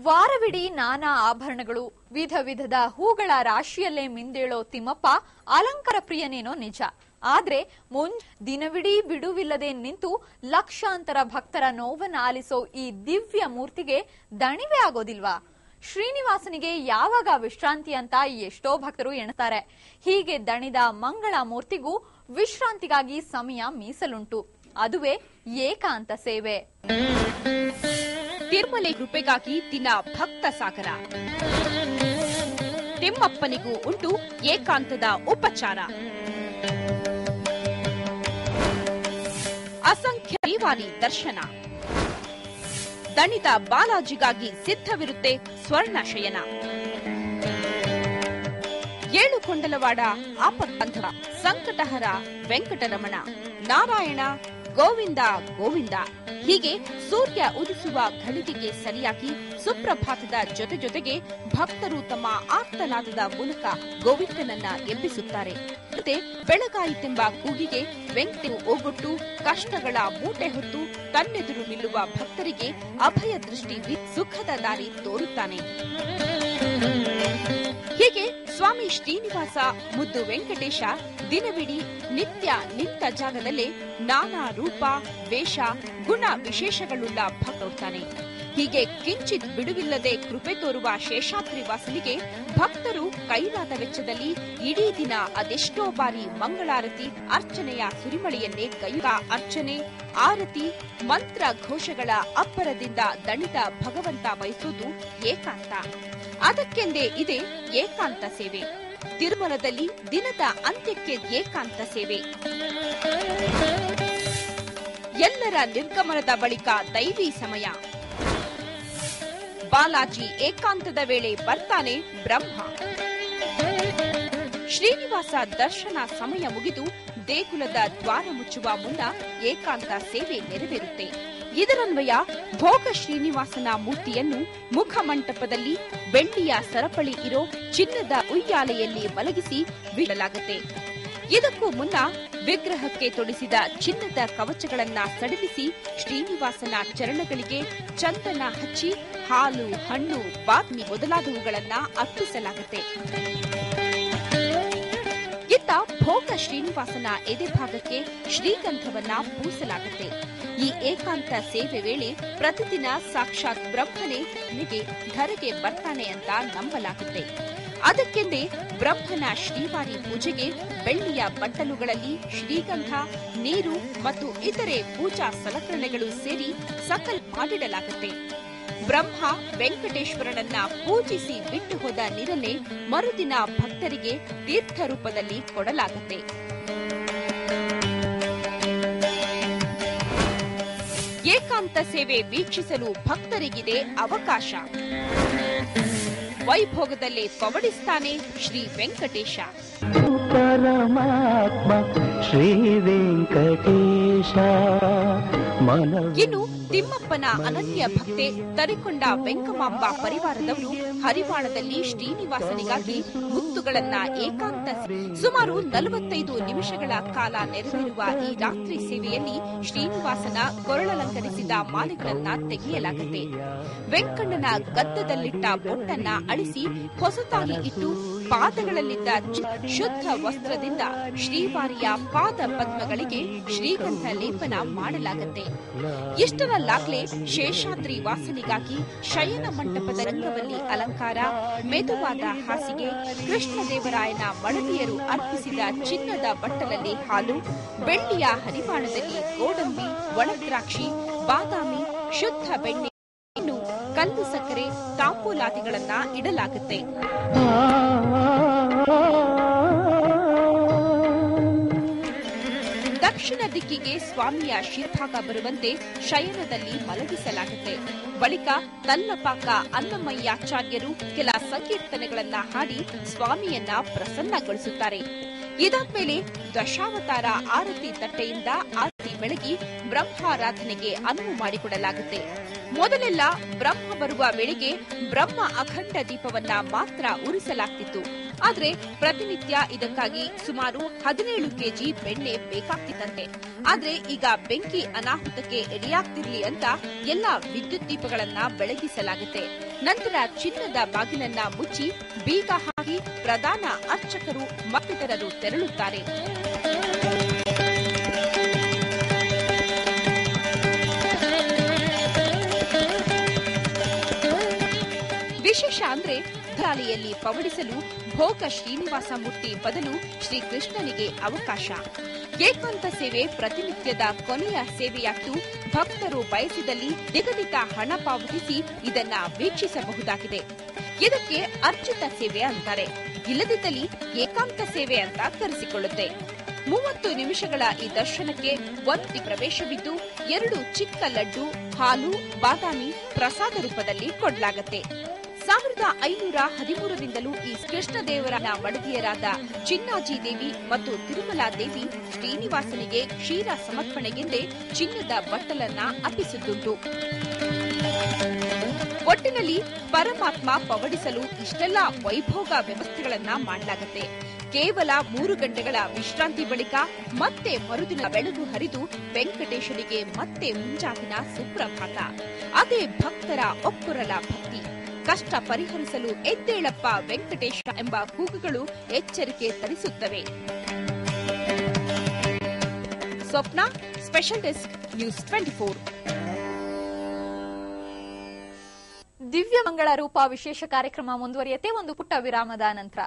ವಾರವಿಡೀ ನಾನಾ ಆಭರಣಗಳು, ವಿಧ ವಿಧದ ಹೂಗಳ ರಾಶಿಯಲ್ಲೇ ಮಿಂದೇಳೋ ತಿಮ್ಮಪ್ಪ ಅಲಂಕಾರ ಪ್ರಿಯನೇನೋ ನಿಜ. ಆದ್ರೆ ದಿನವಿಡೀ ಬಿಡುವಿಲ್ಲದೆ ನಿಂತು ಲಕ್ಷಾಂತರ ಭಕ್ತರ ನೋವನ್ನ ಆಲಿಸೋ ಈ ದಿವ್ಯ ಮೂರ್ತಿಗೆ ದಣಿವೆ ಆಗೋದಿಲ್ವಾ? ಶ್ರೀನಿವಾಸನಿಗೆ ಯಾವಾಗ ವಿಶ್ರಾಂತಿ ಅಂತ ಎಷ್ಟೋ ಭಕ್ತರು ಎಣ್ತಾರೆ. ಹೀಗೆ ದಣಿದ ಮಂಗಳ ಮೂರ್ತಿಗೂ ವಿಶ್ರಾಂತಿಗಾಗಿ ಸಮಯ ಮೀಸಲುಂಟು. ಅದುವೇ ಏಕಾಂತ ಸೇವೆ. ತಿರುಮಲೆ ಕೃಪೆಗಾಗಿ ದಿನ ಭಕ್ತ ಸಾಗರ. ತಿಮ್ಮಪ್ಪನಿಗೂ ಉಂಟು ಏಕಾಂತದ ಉಪಚಾರ. ಅಸಂಖ್ಯ ದೈವಾನಿ ದರ್ಶನ. ದಣಿದ ಬಾಲಾಜಿಗಾಗಿ ಸಿದ್ಧವಿರುತ್ತೆ ಸ್ವರ್ಣ ಶಯನ. ಏಳುಕೊಂಡಲವಾಡ ಆಪತ್ಬಂಧವ, ಸಂಕಟಹರ ವೆಂಕಟರಮಣ, ನಾರಾಯಣ ಗೋವಿಂದ ಗೋವಿಂದ. ಹೀಗೆ ಸೂರ್ಯ ಉದಿಸುವ ಘಳಿಗೆಗೆ ಸರಿಯಾಗಿ ಸುಪ್ರಭಾತದ ಜೊತೆ ಜೊತೆಗೆ ಭಕ್ತರು ತಮ್ಮ ಆರ್ತನಾದದ ಮೂಲಕ ಗೋವಿಂದನನ್ನ ಎಬ್ಬಿಸುತ್ತಾರೆ. ಮತ್ತೆ ಬೆಳಗಾಯಿತೆಂಬ ಕೂಗಿಗೆ ವೆಂಕಟು ಓಗೊಟ್ಟು ಕಷ್ಟಗಳ ಮೂಟೆ ಹೊತ್ತು ತನ್ನೆದುರು ನಿಲ್ಲುವ ಭಕ್ತರಿಗೆ ಅಭಯ ದೃಷ್ಟಿ ಸುಖದ ದಾರಿ ತೋರುತ್ತಾನೆ. ಹೀಗೆ ಸ್ವಾಮಿ ಶ್ರೀನಿವಾಸ ಮುದ್ದು ವೆಂಕಟೇಶ ದಿನವಿಡೀ ನಿತ್ಯ ನಿಂತ ಜಾಗದಲ್ಲೇ ನಾನಾ ರೂಪ, ವೇಷ, ಗುಣ ವಿಶೇಷಗಳುಳ್ಳ ಭಕ್ತರುತ್ತಾನೆ. ಹೀಗೆ ಕಿಂಚಿತ್ ಬಿಡುವಿಲ್ಲದೆ ಕೃಪೆ ತೋರುವ ಶೇಷಾದ್ರಿ ವಾಸನಿಗೆ ಭಕ್ತರು ಕೈಲಾದ ವೆಚ್ಚದಲ್ಲಿ ಇಡೀ ದಿನ ಅದೆಷ್ಟೋ ಬಾರಿ ಮಂಗಳಾರತಿ, ಅರ್ಚನೆಯ ಸುರಿಮಳೆಯನ್ನೇ ಕೈಯುವ ಅರ್ಚನೆ, ಆರತಿ, ಮಂತ್ರ ಘೋಷಗಳ ಅಬ್ಬರದಿಂದ ದಣಿದ ಭಗವಂತ ಬಯಸುವುದು ಏಕಾಂತ. ಅದಕ್ಕೆಂದೇ ಇದೆ ಏಕಾಂತ ಸೇವೆ. ತಿರುಮಲದಲ್ಲಿ ದಿನದ ಅಂತ್ಯಕ್ಕೆ ಏಕಾಂತ ಸೇವೆ. ಎಲ್ಲರ ನಿರ್ಗಮನದ ಬಳಿಕ ದೈವಿ ಸಮಯ. ಬಾಲಾಜಿ ಏಕಾಂತದ ವೇಳೆ ಬರ್ತಾನೆ ಬ್ರಹ್ಮ. ಶ್ರೀನಿವಾಸ ದರ್ಶನ ಸಮಯ ಮುಗಿದು ದೇಗುಲದ ದ್ವಾರ ಮುಚ್ಚುವ ಮುನ್ನ ಏಕಾಂತ ಸೇವೆ ನೆರವೇರುತ್ತೆ. ಇದರನ್ವಯ ಭೋಗ ಶ್ರೀನಿವಾಸನ ಮೂರ್ತಿಯನ್ನು ಮುಖಮಂಟಪದಲ್ಲಿ ಬೆಳ್ಳಿಯ ಸರಪಳಿ ಇರೋ ಚಿನ್ನದ ಉಯ್ಯಾಲೆಯಲ್ಲಿ ಮಲಗಿಸಿ ಬಿಡಲಾಗುತ್ತೆ. ಇದಕ್ಕೂ ಮುನ್ನ ವಿಗ್ರಹಕ್ಕೆ ತೊಡಿಸಿದ ಚಿನ್ನದ ಕವಚಗಳನ್ನ ಸಡಿಲಿಸಿ ಶ್ರೀನಿವಾಸನ ಚರಣಗಳಿಗೆ ಚಂದನ ಹಚ್ಚಿ ಹಾಲು, ಹಣ್ಣು, ಬಾತ್ಮಿ ಮೊದಲಾದವುಗಳನ್ನ ಅರ್ಪಿಸಲಾಗುತ್ತೆ. ಇತ್ತ ಭೋಗ ಶ್ರೀನಿವಾಸನ ಎದೆಭಾಗಕ್ಕೆ ಶ್ರೀಗಂಧವನ್ನ ಪೂಸಲಾಗುತ್ತೆ. ಈ ಏಕಾಂತ ಸೇವೆ ವೇಳೆ ಪ್ರತಿದಿನ ಸಾಕ್ಷಾತ್ ಬ್ರಹ್ಮನೇ ಧರೆಗೆ ಬರ್ತಾನೆ ಅಂತ ನಂಬಲಾಗುತ್ತೆ. ಅದಕ್ಕೆಂದೇ ಬ್ರಹ್ಮನ ಶ್ರೀವಾರಿ ಪೂಜೆಗೆ ಬೆಳ್ಳಿಯ ಬಟ್ಟಲುಗಳಲ್ಲಿ ಶ್ರೀಗಂಧ, ನೀರು ಮತ್ತು ಇತರೆ ಪೂಜಾ ಸಲಕರಣೆಗಳು ಸೇರಿ ಸಕಲ್ ಮಾಡಿಡಲಾಗುತ್ತೆ. ಬ್ರಹ್ಮ ವೆಂಕಟೇಶ್ವರನನ್ನ ಪೂಜಿಸಿ ಬಿಟ್ಟು ಹೋದ ನೀರನ್ನೇ ಮರುದಿನ ಭಕ್ತರಿಗೆ ತೀರ್ಥ ರೂಪದಲ್ಲಿ ಕೊಡಲಾಗುತ್ತೆ. ಏಕಾಂತ ಸೇವೆ ವೀಕ್ಷಿಸಲು ಭಕ್ತರಿಗಿದೆ ಅವಕಾಶ. ವೈಭೋಗದಲ್ಲೇ ಪವಡಿಸ್ತಾನೆ ಶ್ರೀ ವೆಂಕಟೇಶ. ಪರಮಾತ್ಮ ಶ್ರೀ ವೆಂಕಟೇಶ. ಇನ್ನು ತಿಮ್ಮಪ್ಪನ ಅನನ್ಯ ಭಕ್ತೆ ತರಿಕೊಂಡ ವೆಂಕಮಾಂಬ ಪರಿವಾರದವರು ಹರಿವಾಣದಲ್ಲಿ ಶ್ರೀನಿವಾಸನಿಗಾಗಿ ಮುತ್ತುಗಳನ್ನ ಏಕಾಂತ ಸುಮಾರು 45 ನಿಮಿಷಗಳ ಕಾಲ ನೆರವೇರುವ ಈ ರಾತ್ರಿ ಸೇವೆಯಲ್ಲಿ ಶ್ರೀನಿವಾಸನ ಕೊರಳಲಂಕರಿಸಿದ ಮಾಲೆಗಳನ್ನ ತೆಗೆಯಲಾಗುತ್ತೆ. ವೆಂಕಣ್ಣನ ಗದ್ದದಲ್ಲಿಟ್ಟ ಬೊಟ್ಟನ್ನ ಅಳಿಸಿ ಹೊಸತಾಗಿ ಇಟ್ಟು ಪಾದಗಳಲ್ಲಿದ್ದ ಶುದ್ಧ ವಸ್ತ್ರದಿಂದ ಶ್ರೀವಾರಿಯ ಪಾದ ಪದ್ಮಗಳಿಗೆ ಶ್ರೀಗಂಧ ಲೇಪನ ಮಾಡಲಾಗುತ್ತೆ. ಇಷ್ಟರಲ್ಲಾಗಲೇ ಶೇಷಾದ್ರಿ ವಾಸನಿಗಾಗಿ ಶಯನ ಮಂಟಪದ ರಂಗವಲ್ಲಿ ಅಲಂಕಾರ, ಮೆದುವಾದ ಹಾಸಿಗೆ, ಕೃಷ್ಣದೇವರಾಯನ ಮಡದಿಯರು ಅರ್ಪಿಸಿದ ಚಿನ್ನದ ಬಟ್ಟಲಲ್ಲಿ ಹಾಲು, ಬೆಳ್ಳಿಯ ಹರಿವಾಣದಲ್ಲಿ ಗೋಡಂಬಿ, ಒಣದ್ರಾಕ್ಷಿ, ಬಾದಾಮಿ, ಶುದ್ಧ ಬೆಣ್ಣೆ, ಇನ್ನು ಕಲ್ಲು ಸಕ್ಕರೆ, ತಾಂಬೂಲಾದಿಗಳನ್ನ ಇಡಲಾಗುತ್ತೆ. ದಕ್ಷಿಣ ದಿಕ್ಕಿಗೆ ಸ್ವಾಮಿಯ ಶಿರಭಾಗ ಬರುವಂತೆ ಶಯನದಲ್ಲಿ ಮಲಗಿಸಲಾಗುತ್ತೆ. ಬಳಿಕ ತಲ್ಲಪಾಕ ಅನ್ನಮಯ್ಯಾಚಾರ್ಯರು ಕೆಲ ಸಂಕೀರ್ತನೆಗಳನ್ನ ಹಾಡಿ ಸ್ವಾಮಿಯನ್ನ ಪ್ರಸನ್ನಗೊಳಿಸುತ್ತಾರೆ. ಇದಾದ್ಮೇಲೆ ದಶಾವತಾರ ಆರತಿ ತಟ್ಟೆಯಿಂದ ಆರತಿ ಬೆಳಗಿ ಬ್ರಹ್ಮಾರಾಧನೆಗೆ ಅನುವು ಮಾಡಿಕೊಡಲಾಗುತ್ತೆ. ಮೊದಲೆಲ್ಲ ಬ್ರಹ್ಮ ಬರುವ ವೇಳೆಗೆ ಬ್ರಹ್ಮ ಅಖಂಡ ದೀಪವನ್ನ ಮಾತ್ರ ಉರಿಸಲಾಗ್ತಿತ್ತು. ಆದ್ರೆ ಪ್ರತಿನಿತ್ಯ ಇದಕ್ಕಾಗಿ ಸುಮಾರು 17 ಕೆಜಿ ಬೆಣ್ಣೆ ಬೇಕಾಗ್ತಿತ್ತಂತೆ. ಆದ್ರೆ ಈಗ ಬೆಂಕಿ ಅನಾಹುತಕ್ಕೆ ಎಡೆಯಾಗ್ತಿರ್ಲಿ ಅಂತ ಎಲ್ಲಾ ವಿದ್ಯುತ್ ದೀಪಗಳನ್ನ ಬೆಳಗಿಸಲಾಗುತ್ತೆ. ನಂತರ ಚಿನ್ನದ ಬಾಗಿಲನ್ನ ಮುಚ್ಚಿ ಬೀಗ ಹಾಕಿ ಪ್ರಧಾನ ಅರ್ಚಕರು ಮತ್ತಿತರರು ತೆರಳುತ್ತಾರೆ. ವಿಶೇಷ ಅಂದ್ರೆ ಶಾಲೆಯಲ್ಲಿ ಪವಡಿಸಲು ಭೋಗ ಶ್ರೀನಿವಾಸ ಮೂರ್ತಿ ಬದಲು ಶ್ರೀಕೃಷ್ಣನಿಗೆ ಅವಕಾಶ. ಏಕಾಂತ ಸೇವೆ ಪ್ರತಿನಿತ್ಯದ ಕೊನೆಯ ಸೇವೆಯಾಗಿದ್ದು ಭಕ್ತರು ಬಯಸಿದಲ್ಲಿ ನಿಗದಿತ ಹಣ ಪಾವತಿಸಿ ಇದನ್ನ ವೀಕ್ಷಿಸಬಹುದಾಗಿದೆ. ಇದಕ್ಕೆ ಅರ್ಚಿತ ಸೇವೆ ಅಂತಾರೆ. ಇಲ್ಲದಿದ್ದಲ್ಲಿ ಏಕಾಂತ ಸೇವೆ ಅಂತ ಕರೆಸಿಕೊಳ್ಳುತ್ತೆ. 30 ನಿಮಿಷಗಳ ಈ ದರ್ಶನಕ್ಕೆ ಒಂದು ಪ್ರವೇಶವಿದ್ದು 2 ಚಿಕ್ಕ ಲಡ್ಡು, ಹಾಲು, ಬಾದಾಮಿ ಪ್ರಸಾದ ರೂಪದಲ್ಲಿ ಕೊಡಲಾಗುತ್ತೆ. 1513ರಿಂದಲೂ ಈ ಕೃಷ್ಣದೇವರ ಒಡತಿಯರಾದ ಚಿನ್ನಾಜಿ ದೇವಿ ಮತ್ತು ತಿರುಮಲಾ ದೇವಿ ಶ್ರೀನಿವಾಸನಿಗೆ ಕ್ಷೀರ ಸಮರ್ಪಣೆಗೆಂದೇ ಚಿನ್ನದ ಬಟ್ಟಲನ್ನ ಅರ್ಪಿಸಿದ್ದುಂಟು. ಒಟ್ಟಿನಲ್ಲಿ ಪರಮಾತ್ಮ ಪವಡಿಸಲು ಇಷ್ಟೆಲ್ಲಾ ವೈಭೋಗ ವ್ಯವಸ್ಥೆಗಳನ್ನ ಮಾಡಲಾಗುತ್ತೆ. ಕೇವಲ 3 ಗಂಟೆಗಳ ವಿಶ್ರಾಂತಿ ಬಳಿಕ ಮತ್ತೆ ಮರುದಿನ ಬೆಳಗು ಹರಿದು ವೆಂಕಟೇಶನಿಗೆ ಮತ್ತೆ ಮುಂಜಾವಿನ ಸುಪ್ರಭಾತ. ಅದೇ ಭಕ್ತರ ಒಕ್ಕುರಲ ಭಕ್ತಿ. ಕಷ್ಟ ಪರಿಹರಿಸಲು ಎದ್ದೇಳಪ್ಪ ವೆಂಕಟೇಶ ಎಂಬ ಕೂಗುಗಳು ಎಚ್ಚರಿಕೆ ತರಿಸುತ್ತವೆ. ಸ್ವಪ್ನ, ಸ್ಪೆಷಲ್ ಡೆಸ್ಕ್, ನ್ಯೂಸ್ 24. ದಿವ್ಯ ಮಂಗಳ ರೂಪ ವಿಶೇಷ ಕಾರ್ಯಕ್ರಮ ಮುಂದುವರಿಯುತ್ತೆ ಒಂದು ಪುಟ್ಟ ವಿರಾಮದ ನಂತರ.